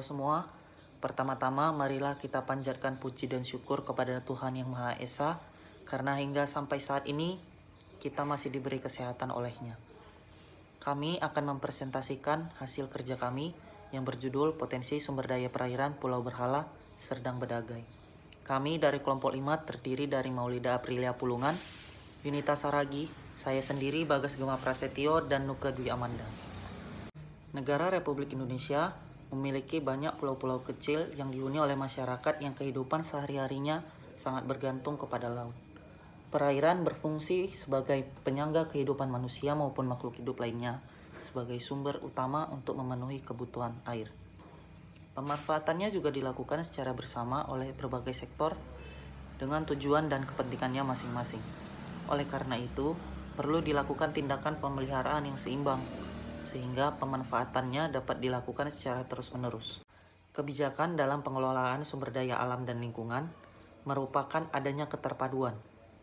semua, pertama-tama marilah kita panjatkan puji dan syukur kepada Tuhan Yang Maha Esa, karena hingga sampai saat ini kita masih diberi kesehatan oleh-Nya. Kami akan mempresentasikan hasil kerja kami yang berjudul Potensi Sumber Daya Perairan Pulau Berhala, Serdang Bedagai. Kami dari kelompok 5 terdiri dari Maulida Aprilia Pulungan, Yunita Saragi, saya sendiri Bagas Gema Prasetyo, dan Nuka Dwi Amanda. Negara Republik Indonesia memiliki banyak pulau-pulau kecil yang dihuni oleh masyarakat yang kehidupan sehari-harinya sangat bergantung kepada laut. Perairan berfungsi sebagai penyangga kehidupan manusia maupun makhluk hidup lainnya, sebagai sumber utama untuk memenuhi kebutuhan air. Pemanfaatannya juga dilakukan secara bersama oleh berbagai sektor dengan tujuan dan kepentingannya masing-masing. Oleh karena itu, perlu dilakukan tindakan pemeliharaan yang seimbang, sehingga pemanfaatannya dapat dilakukan secara terus-menerus. Kebijakan dalam pengelolaan sumber daya alam dan lingkungan merupakan adanya keterpaduan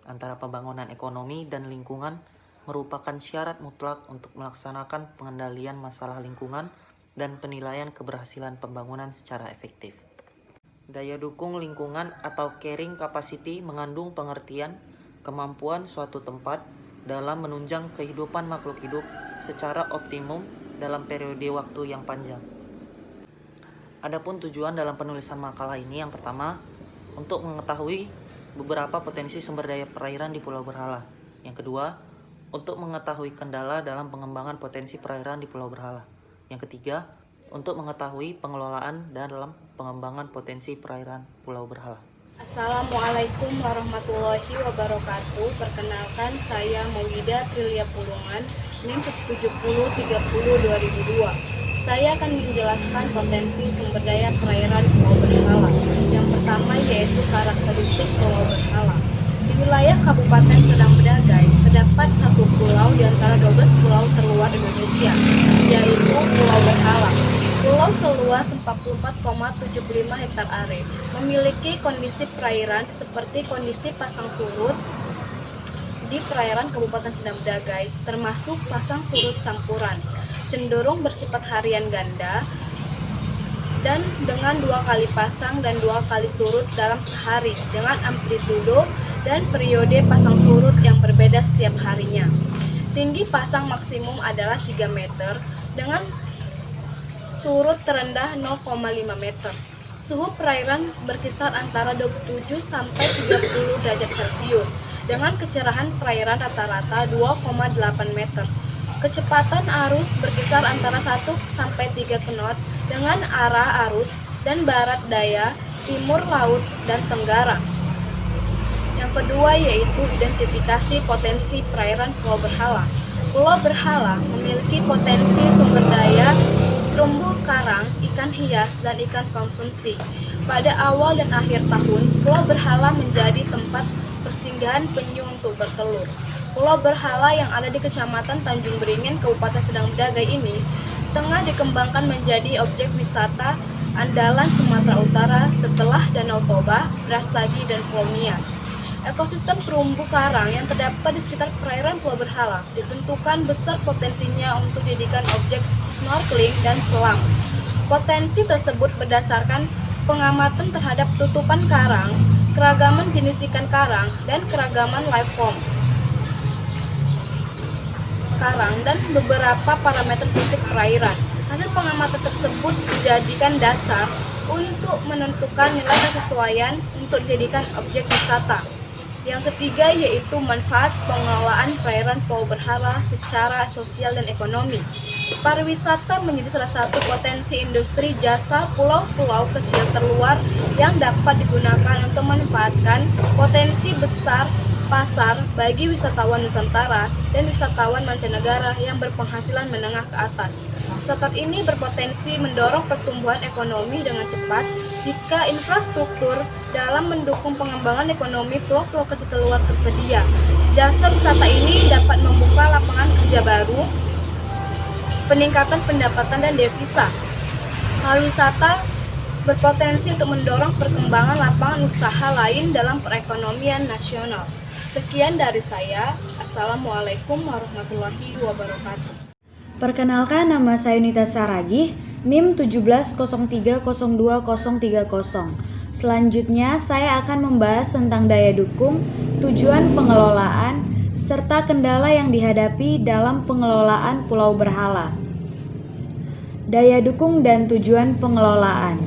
antara pembangunan ekonomi dan lingkungan, merupakan syarat mutlak untuk melaksanakan pengendalian masalah lingkungan dan penilaian keberhasilan pembangunan secara efektif. Daya dukung lingkungan atau carrying capacity mengandung pengertian kemampuan suatu tempat dalam menunjang kehidupan makhluk hidup secara optimum dalam periode waktu yang panjang. Adapun tujuan dalam penulisan makalah ini yang pertama, untuk mengetahui beberapa potensi sumber daya perairan di Pulau Berhala. Yang kedua, untuk mengetahui kendala dalam pengembangan potensi perairan di Pulau Berhala. Yang ketiga, untuk mengetahui pengelolaan dalam pengembangan potensi perairan Pulau Berhala. Assalamualaikum warahmatullahi wabarakatuh. Perkenalkan, saya Maulida Aprilia Pulungan, NIM 7030-2002. Saya akan menjelaskan potensi sumber daya perairan Pulau Berhala. Yang pertama yaitu karakteristik Pulau Berhala. Di wilayah Kabupaten Serdang Bedagai terdapat satu pulau di antara 12 pulau terluar Indonesia, yaitu Pulau Berhala. Pulau seluas 44,75 hektar are, memiliki kondisi perairan seperti kondisi pasang surut di perairan Kabupaten Serdang Bedagai, termasuk pasang surut campuran, cenderung bersifat harian ganda, dan dengan 2 kali pasang dan 2 kali surut dalam sehari, dengan amplitudo dan periode pasang surut yang berbeda setiap harinya. Tinggi pasang maksimum adalah 3 meter, dengan surut terendah 0,5 meter. Suhu perairan berkisar antara 27 sampai 30 derajat Celcius dengan kecerahan perairan rata-rata 2,8 meter. Kecepatan arus berkisar antara 1 sampai 3 knot dengan arah arus dan barat daya, timur laut, dan tenggara. Yang kedua yaitu identifikasi potensi perairan Pulau Berhala. Pulau Berhala memiliki potensi sumber daya terumbu karang, ikan hias, dan ikan konsumsi. Pada awal dan akhir tahun, Pulau Berhala menjadi tempat persinggahan penyu untuk bertelur. Pulau Berhala yang ada di Kecamatan Tanjung Beringin, Kabupaten Serdang Bedagai ini tengah dikembangkan menjadi objek wisata andalan Sumatera Utara setelah Danau Toba, Brastagi, dan Pulau Nias. Ekosistem terumbu karang yang terdapat di sekitar perairan Pulau Berhala ditentukan besar potensinya untuk dijadikan objek snorkeling dan selam. Potensi tersebut berdasarkan pengamatan terhadap tutupan karang, keragaman jenis ikan karang, dan keragaman life form karang, dan beberapa parameter fisik perairan. Hasil pengamatan tersebut dijadikan dasar untuk menentukan nilai kesesuaian untuk dijadikan objek wisata. Yang ketiga yaitu manfaat pengelolaan perairan Pulau Berhala secara sosial dan ekonomi. Pariwisata menjadi salah satu potensi industri jasa pulau-pulau kecil terluar yang dapat digunakan untuk memanfaatkan potensi besar pasar bagi wisatawan Nusantara dan wisatawan mancanegara yang berpenghasilan menengah ke atas. Sektor ini berpotensi mendorong pertumbuhan ekonomi dengan cepat jika infrastruktur dalam mendukung pengembangan ekonomi pulau-pulau kecil terluar tersedia. Jasa wisata ini dapat membuka lapangan kerja baru, peningkatan pendapatan dan devisa. Pariwisata berpotensi untuk mendorong perkembangan lapangan usaha lain dalam perekonomian nasional. Sekian dari saya. Assalamualaikum warahmatullahi wabarakatuh. Perkenalkan, nama saya Yunita Saragi. NIM 17030230. Selanjutnya, saya akan membahas tentang daya dukung, tujuan pengelolaan, serta kendala yang dihadapi dalam pengelolaan Pulau Berhala. Daya dukung dan tujuan pengelolaan.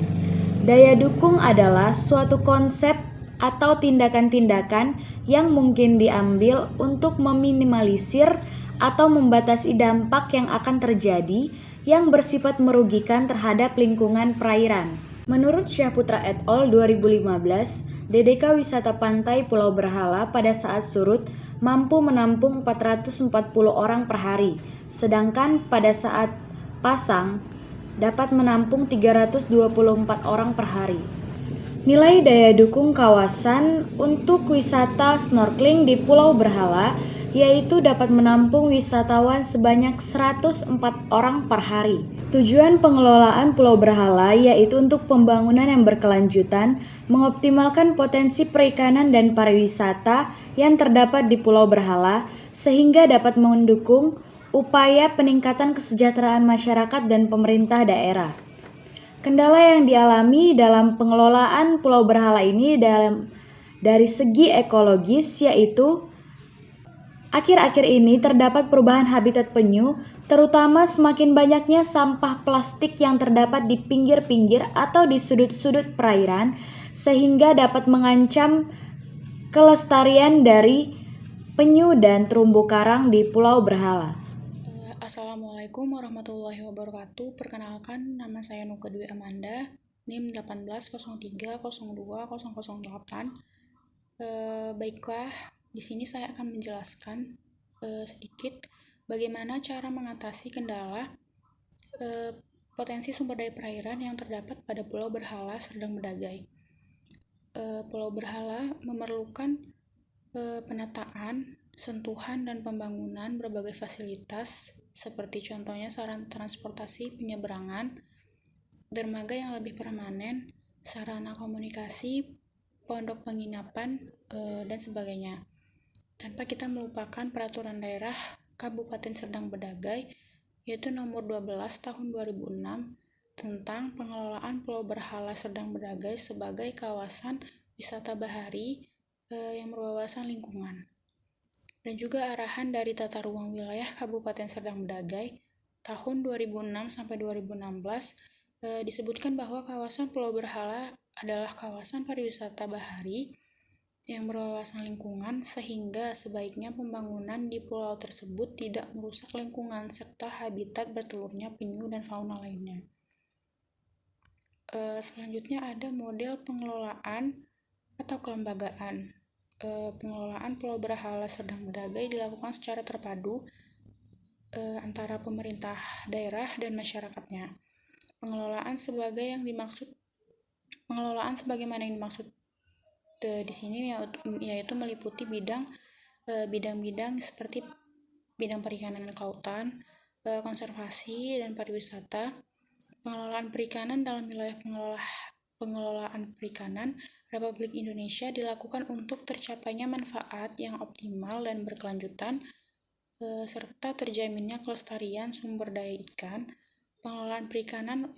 Daya dukung adalah suatu konsep atau tindakan-tindakan yang mungkin diambil untuk meminimalisir atau membatasi dampak yang akan terjadi yang bersifat merugikan terhadap lingkungan perairan. Menurut Syahputra et al. 2015, DDK wisata pantai Pulau Berhala pada saat surut mampu menampung 440 orang per hari, sedangkan pada saat pasang dapat menampung 324 orang per hari. Nilai daya dukung kawasan untuk wisata snorkeling di Pulau Berhala yaitu dapat menampung wisatawan sebanyak 104 orang per hari. Tujuan pengelolaan Pulau Berhala yaitu untuk pembangunan yang berkelanjutan, mengoptimalkan potensi perikanan dan pariwisata yang terdapat di Pulau Berhala sehingga dapat mendukung upaya peningkatan kesejahteraan masyarakat dan pemerintah daerah. Kendala yang dialami dalam pengelolaan Pulau Berhala ini dari segi ekologis yaitu akhir-akhir ini terdapat perubahan habitat penyu, terutama semakin banyaknya sampah plastik yang terdapat di pinggir-pinggir atau di sudut-sudut perairan, sehingga dapat mengancam kelestarian dari penyu dan terumbu karang di Pulau Berhala. Assalamualaikum warahmatullahi wabarakatuh. Perkenalkan, nama saya Nuka Dwi Amanda, NIM 1803020008. Baiklah, di sini saya akan menjelaskan sedikit bagaimana cara mengatasi kendala potensi sumber daya perairan yang terdapat pada Pulau Berhala Serdang Bedagai. Pulau Berhala memerlukan penataan, sentuhan, dan pembangunan berbagai fasilitas seperti contohnya sarana transportasi penyeberangan, dermaga yang lebih permanen, sarana komunikasi, pondok penginapan, dan sebagainya. Tanpa kita melupakan peraturan daerah Kabupaten Serdang Bedagai yaitu nomor 12 tahun 2006 tentang pengelolaan Pulau Berhala Serdang Bedagai sebagai kawasan wisata bahari yang berwawasan lingkungan. Dan juga arahan dari Tata Ruang Wilayah Kabupaten Serdang Bedagai tahun 2006 sampai 2016 disebutkan bahwa kawasan Pulau Berhala adalah kawasan pariwisata bahari yang berwawasan lingkungan sehingga sebaiknya pembangunan di pulau tersebut tidak merusak lingkungan serta habitat bertelurnya penyu dan fauna lainnya. Selanjutnya ada model pengelolaan atau kelembagaan. Pengelolaan Pulau Berhala Serdang Bedagai dilakukan secara terpadu antara pemerintah daerah dan masyarakatnya. Pengelolaan sebagaimana yang dimaksud di sini yaitu meliputi bidang-bidang seperti bidang perikanan dan kelautan, konservasi dan pariwisata, pengelolaan perikanan dalam wilayah pengelolaan perikanan Republik Indonesia dilakukan untuk tercapainya manfaat yang optimal dan berkelanjutan serta terjaminnya kelestarian sumber daya ikan. Pengelolaan perikanan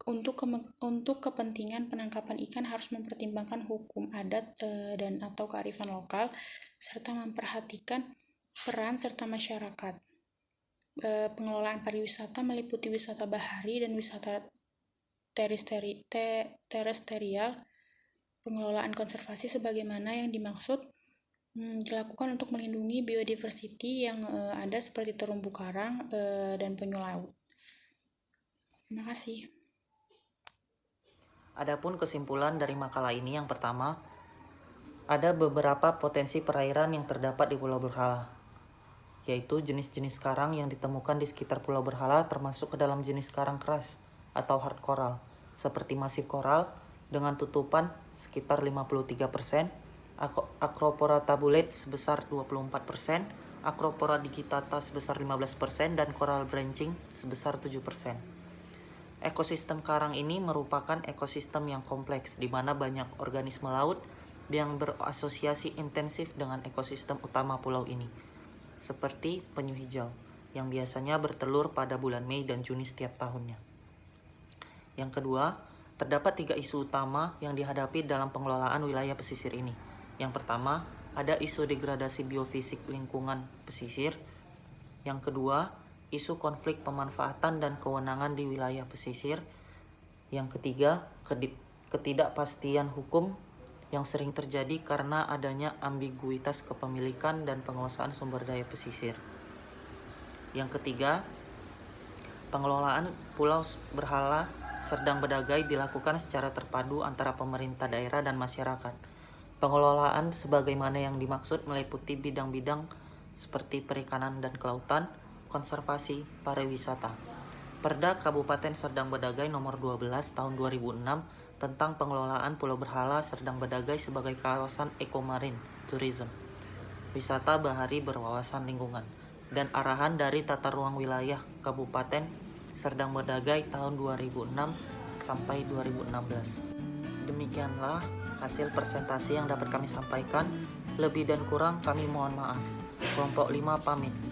untuk kepentingan penangkapan ikan harus mempertimbangkan hukum adat dan atau kearifan lokal serta memperhatikan peran serta masyarakat. Pengelolaan pariwisata meliputi wisata bahari dan wisata terestrial. Pengelolaan konservasi sebagaimana yang dimaksud dilakukan untuk melindungi biodiversity yang ada seperti terumbu karang dan penyu laut. Terima kasih. Adapun kesimpulan dari makalah ini yang pertama, ada beberapa potensi perairan yang terdapat di Pulau Berhala, yaitu jenis-jenis karang yang ditemukan di sekitar Pulau Berhala termasuk ke dalam jenis karang keras atau hard coral, seperti masif koral dengan tutupan sekitar 53%, Acropora tabulate sebesar 24%, Acropora digitata sebesar 15%, dan coral branching sebesar 7%. Ekosistem karang ini merupakan ekosistem yang kompleks, di mana banyak organisme laut yang berasosiasi intensif dengan ekosistem utama pulau ini, seperti penyu hijau, yang biasanya bertelur pada bulan Mei dan Juni setiap tahunnya. Yang kedua, terdapat 3 isu utama yang dihadapi dalam pengelolaan wilayah pesisir ini. Yang pertama, ada isu degradasi biofisik lingkungan pesisir. Yang kedua, isu konflik pemanfaatan dan kewenangan di wilayah pesisir. Yang ketiga, ketidakpastian hukum yang sering terjadi karena adanya ambiguitas kepemilikan dan penguasaan sumber daya pesisir. Yang ketiga, pengelolaan Pulau Berhala Serdang Bedagai dilakukan secara terpadu antara pemerintah daerah dan masyarakat. Pengelolaan sebagaimana yang dimaksud meliputi bidang-bidang seperti perikanan dan kelautan, konservasi, pariwisata. Perda Kabupaten Serdang Bedagai nomor 12 tahun 2006 tentang pengelolaan Pulau Berhala Serdang Bedagai sebagai kawasan ekomarin, tourism, wisata bahari berwawasan lingkungan, dan arahan dari Tata Ruang Wilayah Kabupaten Serdang Bedagai tahun 2006 sampai 2016. Demikianlah hasil presentasi yang dapat kami sampaikan. Lebih dan kurang kami mohon maaf. Kelompok 5 pamit.